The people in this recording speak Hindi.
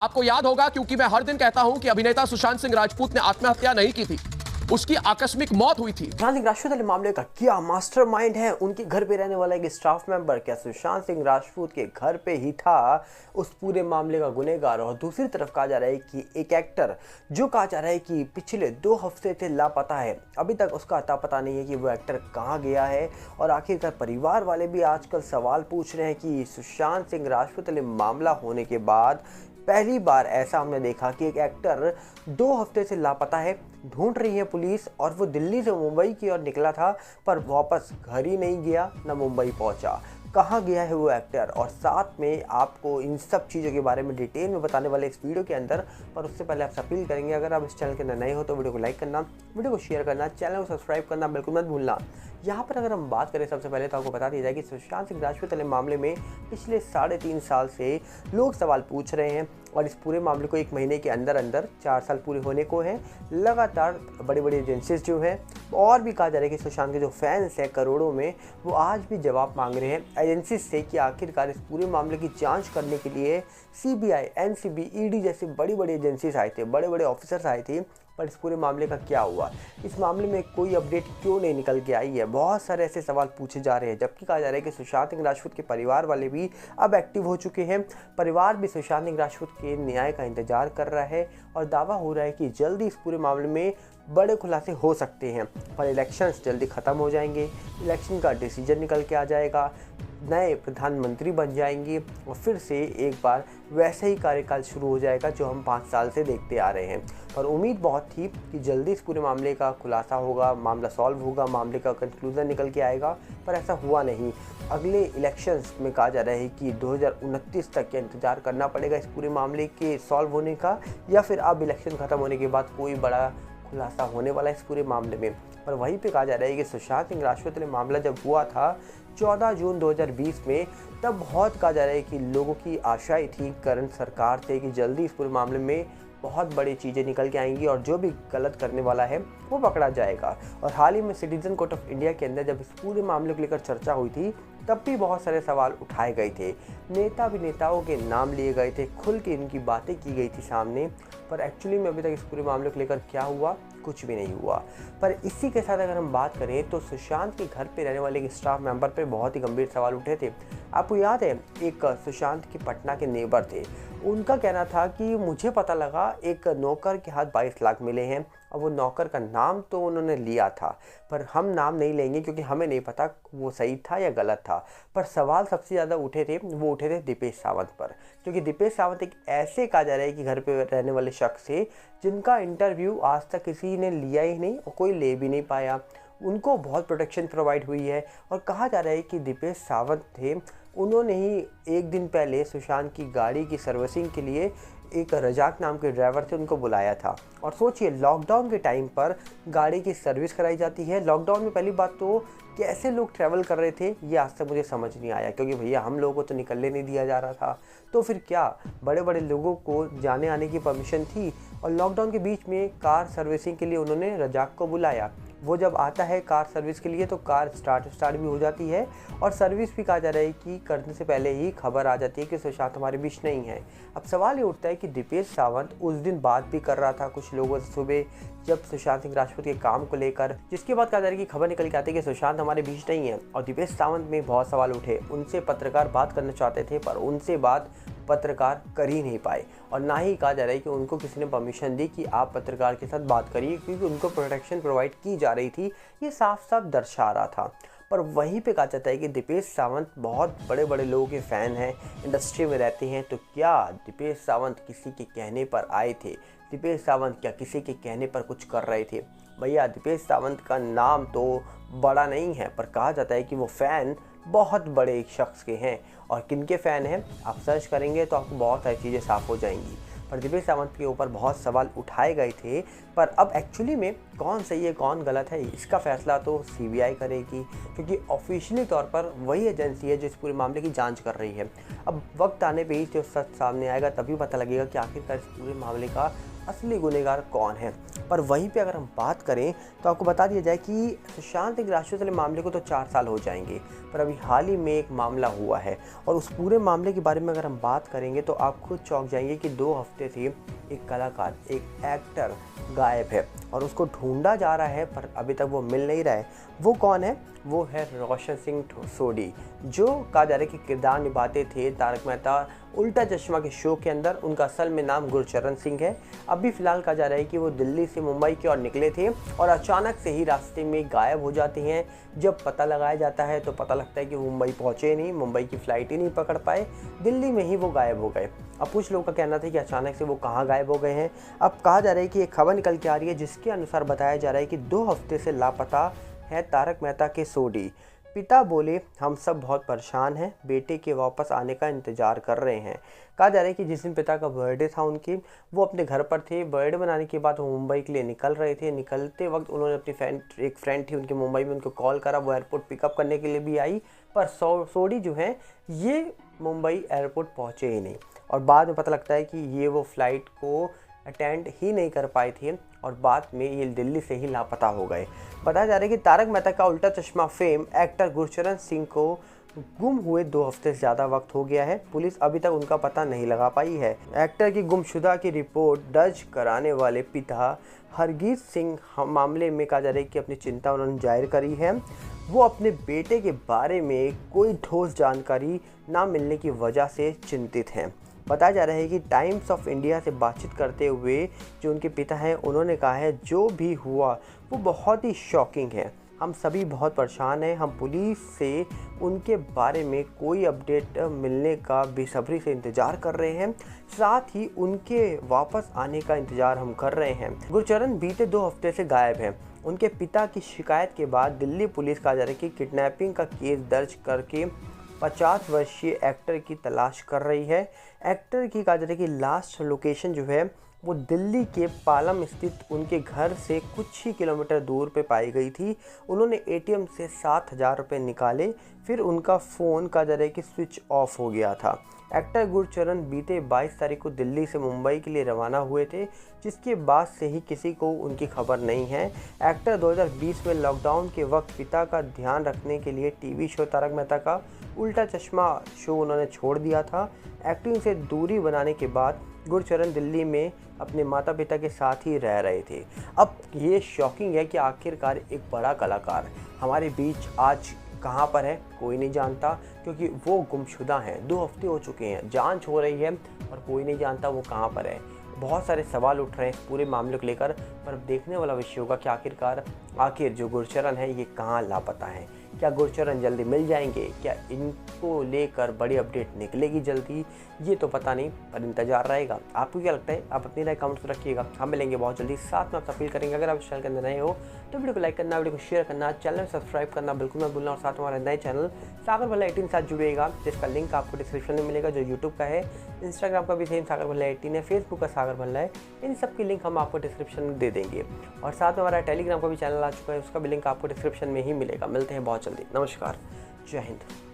आपको याद होगा, क्योंकि मैं हर दिन कहता हूं कि अभिनेता सुशांत सिंह राजपूत ने आत्महत्या नहीं की थी, उसकी आकस्मिक मौत हुई थी। सुशांत सिंह राजपूत वाले मामले का क्या मास्टरमाइंड है उनके घर पे रहने वाला एक स्टाफ मेंबर, क्या सुशांत सिंह राजपूत के घर पे ही था उस पूरे मामले का गुनहगार। और दूसरी तरफ कहा जा रहा है कि एक एक्टर जो कहा जा रहा है कि पिछले 2 हफ्ते से लापता है, अभी तक उसका अता पता नहीं है कि वो एक्टर कहाँ गया है। और आखिरकार परिवार वाले भी आजकल सवाल पूछ रहे हैं कि सुशांत सिंह राजपूत वाले मामला होने के बाद पहली बार ऐसा हमने देखा कि एक एक्टर 2 हफ्ते से लापता है, ढूंढ रही है पुलिस। और वो दिल्ली से मुंबई की ओर निकला था, पर वापस घर ही नहीं गया, ना मुंबई पहुंचा। कहाँ गया है वो एक्टर, और साथ में आपको इन सब चीज़ों के बारे में डिटेल में बताने वाले इस वीडियो के अंदर। पर उससे पहले आपसे अपील करेंगे, अगर आप इस चैनल के अंदर नए हो तो वीडियो को लाइक करना, वीडियो को शेयर करना, चैनल को सब्सक्राइब करना बिल्कुल मत भूलना। यहाँ पर अगर हम बात करें सबसे पहले तो आपको बता दिया जाए कि सुशांत सिंह राजपूत वाले मामले में पिछले 3.5 साल से लोग सवाल पूछ रहे हैं। और इस पूरे मामले को 1 महीने के अंदर अंदर 4 साल पूरे होने को हैं। लगातार बड़ी बड़ी एजेंसीज जो हैं, और भी कहा जा रहा है कि सुशांत के जो फैंस हैं करोड़ों में, वो आज भी जवाब मांग रहे हैं एजेंसीज से कि आखिरकार इस पूरे मामले की जांच करने के लिए CBI, NCB, ED जैसी बड़ी बड़ी एजेंसीज आए थे, बड़े बड़े ऑफिसर्स आए थे, पर इस पूरे मामले का क्या हुआ, इस मामले में कोई अपडेट क्यों नहीं निकल के आई है। बहुत सारे ऐसे सवाल पूछे जा रहे हैं, जबकि कहा जा रहा है कि सुशांत सिंह राजपूत के परिवार वाले भी अब एक्टिव हो चुके हैं। परिवार भी सुशांत सिंह राजपूत के न्याय का इंतजार कर रहा है, और दावा हो रहा है कि जल्दी इस पूरे मामले में बड़े खुलासे हो सकते हैं। पर इलेक्शंस जल्दी ख़त्म हो जाएंगे, इलेक्शन का डिसीजन निकल के आ जाएगा, नए प्रधानमंत्री बन जाएंगे, और फिर से एक बार वैसे ही कार्यकाल शुरू हो जाएगा जो हम 5 साल से देखते आ रहे हैं। पर उम्मीद बहुत थी कि जल्दी इस पूरे मामले का खुलासा होगा, मामला सॉल्व होगा, मामले का कंक्लूजन निकल के आएगा, पर ऐसा हुआ नहीं। अगले इलेक्शंस में कहा जा रहा है कि 2029 तक का इंतजार करना पड़ेगा इस पूरे मामले के सॉल्व होने का, या फिर अब इलेक्शन ख़त्म होने के बाद कोई बड़ा खुलासा होने वाला है इस पूरे मामले में। पर वहीं पे कहा जा रहा है कि सुशांत सिंह राजपूत ने मामला जब हुआ था 14 जून 2020 में, तब बहुत कहा जा रहा है कि लोगों की आशाएं थी करंट सरकार से कि जल्दी इस पूरे मामले में बहुत बड़ी चीज़ें निकल के आएंगी और जो भी गलत करने वाला है वो पकड़ा जाएगा। और हाल ही में सिटीजन कोर्ट ऑफ इंडिया के अंदर जब इस पूरे मामले को लेकर चर्चा हुई थी, तब भी बहुत सारे सवाल उठाए गए थे, नेताओं के नाम लिए गए थे, खुल के इनकी बातें की गई थी सामने। पर एक्चुअली में अभी तक इस पूरे मामले को लेकर क्या हुआ, कुछ भी नहीं हुआ। पर इसी के साथ अगर हम बात करें तो सुशांत के घर पे रहने वाले एक स्टाफ मेंबर पे बहुत ही गंभीर सवाल उठे थे। आपको याद है, एक सुशांत के पटना के नेबर थे, उनका कहना था कि मुझे पता लगा एक नौकर के हाथ 22 लाख मिले हैं, और वो नौकर का नाम तो उन्होंने लिया था, पर हम नाम नहीं लेंगे क्योंकि हमें नहीं पता वो सही था या गलत था। पर सवाल सबसे ज़्यादा उठे थे दीपेश सावंत पर, क्योंकि दीपेश सावंत एक ऐसे कहा जा रहा है कि घर पे रहने वाले शख्स थे जिनका इंटरव्यू आज तक किसी ने लिया ही नहीं और कोई ले भी नहीं पाया। उनको बहुत प्रोटेक्शन प्रोवाइड हुई है, और कहा जा रहा है कि दीपेश सावंत थे, उन्होंने ही 1 दिन पहले सुशांत की गाड़ी की सर्विसिंग के लिए एक रजाक नाम के ड्राइवर थे, उनको बुलाया था। और सोचिए, लॉकडाउन के टाइम पर गाड़ी की सर्विस कराई जाती है। लॉकडाउन में पहली बात तो कैसे लोग ट्रैवल कर रहे थे ये आज तक मुझे समझ नहीं आया, क्योंकि भैया हम लोगों को तो निकलने नहीं दिया जा रहा था, तो फिर क्या बड़े बड़े लोगों को जाने आने की परमिशन थी। और लॉकडाउन के बीच में कार सर्विसिंग के लिए उन्होंने रजाक को बुलाया। वो जब आता है कार सर्विस के लिए तो कार स्टार्ट भी हो जाती है, और सर्विस भी कहा जा रहा है कि करने से पहले ही खबर आ जाती है कि सुशांत हमारे बीच नहीं है। अब सवाल ये उठता है कि दीपेश सावंत उस दिन बात भी कर रहा था कुछ लोगों से सुबह, जब सुशांत सिंह राजपूत के काम को लेकर, जिसके बाद कहा जा रहा है कि खबर निकल के आती है कि सुशांत हमारे बीच नहीं है। और दीपेश सावंत में बहुत सवाल उठे, उनसे पत्रकार बात करना चाहते थे, पर उनसे बात पत्रकार कर ही नहीं पाए, और ना ही कहा जा रहा है कि उनको किसी ने परमिशन दी कि आप पत्रकार के साथ बात करिए, क्योंकि उनको प्रोटेक्शन प्रोवाइड की जा रही थी, ये साफ साफ दर्शा रहा था। पर वहीं पे कहा जाता है कि दीपेश सावंत बहुत बड़े बड़े लोगों के फ़ैन हैं, इंडस्ट्री में रहते हैं, तो क्या दीपेश सावंत किसी के कहने पर आए थे? दीपेश सावंत क्या किसी के कहने पर कुछ कर रहे थे? भैया, दीपेश सावंत का नाम तो बड़ा नहीं है, पर कहा जाता है कि वो फ़ैन बहुत बड़े एक शख्स के हैं। और किनके फ़ैन हैं आप सर्च करेंगे तो आपको बहुत सारी चीज़ें साफ हो जाएंगी। पर दीपेश सावंत के ऊपर बहुत सवाल उठाए गए थे, पर अब एक्चुअली में कौन सही है कौन गलत है इसका फैसला तो CBI करेगी, क्योंकि ऑफिशियली तौर पर वही एजेंसी है जो इस पूरे मामले की जांच कर रही है। अब वक्त आने पे ही जो सच सामने आएगा तभी पता लगेगा कि आखिरकार इस पूरे मामले का असली गुनहगार कौन है। पर वहीं पे अगर हम बात करें तो आपको बता दिया जाए कि सुशांत सिंह राजपूत वाले मामले को तो 4 साल हो जाएंगे, पर अभी हाल ही में एक मामला हुआ है और उस पूरे मामले के बारे में अगर हम बात करेंगे तो आप खुद चौंक जाएंगे कि 2 हफ्ते से एक कलाकार, एक एक्टर गायब है और उसको ढूंढा जा रहा है, पर अभी तक वो मिल नहीं रहा है। वो कौन है? वो है रोशन सिंह सोढी, जो कहा जा रहा है कि किरदार निभाते थे तारक मेहता उल्टा चश्मा के शो के अंदर। उनका असल में नाम गुरचरण सिंह है। अभी फ़िलहाल कहा जा रहा है कि वो दिल्ली से मुंबई की ओर निकले थे और अचानक से ही रास्ते में गायब हो जाते हैं। जब पता लगाया जाता है तो पता लगता है कि वो मुंबई पहुँचे नहीं, मुंबई की फ़्लाइट ही नहीं पकड़ पाए, दिल्ली में ही वो गायब हो गए। अब कुछ लोगों का कहना था कि अचानक से वो कहाँ गायब हो गए हैं। अब कहा जा रहा है कि एक खबर निकल के आ रही है जिसके अनुसार बताया जा रहा है कि 2 हफ्ते से लापता है तारक मेहता के सोढी। पिता बोले, हम सब बहुत परेशान हैं, बेटे के वापस आने का इंतज़ार कर रहे हैं। कहा जा रहा है कि जिस दिन पिता का बर्थडे था उनके, वो अपने घर पर थे। बर्थडे मनाने के बाद वो मुंबई के लिए निकल रहे थे। निकलते वक्त उन्होंने अपनी एक फ्रेंड थी उनके मुंबई में, उनको कॉल करा। वो एयरपोर्ट पिकअप करने के लिए भी आई, पर सोढी जो है ये मुंबई एयरपोर्ट पहुँचे ही नहीं और बाद में पता लगता है कि ये वो फ़्लाइट को अटेंड ही नहीं कर पाए थे और बाद में ये दिल्ली से ही लापता हो गए। बताया जा रहा है कि तारक मेहता का उल्टा चश्मा फेम एक्टर गुरचरण सिंह को गुम हुए 2 हफ्ते से ज़्यादा वक्त हो गया है। पुलिस अभी तक उनका पता नहीं लगा पाई है। एक्टर की गुमशुदा की रिपोर्ट दर्ज कराने वाले पिता हरजीत सिंह मामले में कहा जा रहा है कि अपनी चिंता उन्होंने जाहिर करी है। वो अपने बेटे के बारे में कोई ठोस जानकारी ना मिलने की वजह से चिंतित हैं। बताया जा रहा है कि टाइम्स ऑफ इंडिया से बातचीत करते हुए जो उनके पिता हैं उन्होंने कहा है जो भी हुआ वो बहुत ही शॉकिंग है। हम सभी बहुत परेशान हैं। हम पुलिस से उनके बारे में कोई अपडेट मिलने का बेसब्री से इंतज़ार कर रहे हैं, साथ ही उनके वापस आने का इंतज़ार हम कर रहे हैं। गुरचरण बीते 2 हफ्ते से गायब हैं। उनके पिता की शिकायत के बाद दिल्ली पुलिस कहा जा रहा है कि किडनैपिंग का केस दर्ज करके 50 वर्षीय एक्टर की तलाश कर रही है। एक्टर की कहा जा रहा है कि लास्ट लोकेशन जो है वो दिल्ली के पालम स्थित उनके घर से कुछ ही किलोमीटर दूर पे पाई गई थी। उन्होंने एटीएम से 7,000 रुपये निकाले, फिर उनका फ़ोन का जा रहा है कि स्विच ऑफ हो गया था। एक्टर गुरचरण बीते 22 तारीख को दिल्ली से मुंबई के लिए रवाना हुए थे, जिसके बाद से ही किसी को उनकी खबर नहीं है। एक्टर 2020 में लॉकडाउन के वक्त पिता का ध्यान रखने के लिए टीवी शो तारक मेहता का उल्टा चश्मा शो उन्होंने छोड़ दिया था। एक्टिंग से दूरी बनाने के बाद गुरचरण दिल्ली में अपने माता पिता के साथ ही रह रहे थे। अब ये शॉकिंग है कि आखिरकार एक बड़ा कलाकार हमारे बीच आज कहाँ पर है कोई नहीं जानता, क्योंकि वो गुमशुदा हैं। 2 हफ्ते हो चुके हैं, जांच हो रही है और कोई नहीं जानता वो कहाँ पर है। बहुत सारे सवाल उठ रहे हैं इस पूरे मामले को लेकर, पर अब देखने वाला विषय होगा कि आखिर जो गुरचरण है ये कहाँ लापता है। क्या गुरचरण जल्दी मिल जाएंगे? क्या इनको लेकर बड़ी अपडेट निकलेगी जल्दी? ये तो पता नहीं, पर इंतजार रहेगा। आपको क्या लगता है? आप अपनी राय कमेंट्स में रखिएगा। हम मिलेंगे बहुत जल्दी। साथ में आप अपील करेंगे अगर आप इस चैनल के अंदर नए हो तो वीडियो को लाइक करना, वीडियो को शेयर करना, चैनल में सब्सक्राइब करना बिल्कुल मत भूलना। और साथ हमारे नए चैनल सागर भल्ला 18 साथ जुड़िएगा, जिसका लिंक आपको डिस्क्रिप्शन में मिलेगा, जो यूट्यूब का है, इंस्टाग्राम का भी सेम सागर भल्ला 18 है, फेसबुक का सागर भल्ला है। इन सब की लिंक हम आपको डिस्क्रिप्शन में दे देंगे। और साथ में हमारा टेलीग्राम का भी चैनल आ चुका है, उसका भी लिंक आपको डिस्क्रिप्शन में ही मिलेगा। मिलते हैं बहुत जल्दी। नमस्कार, जय हिंद।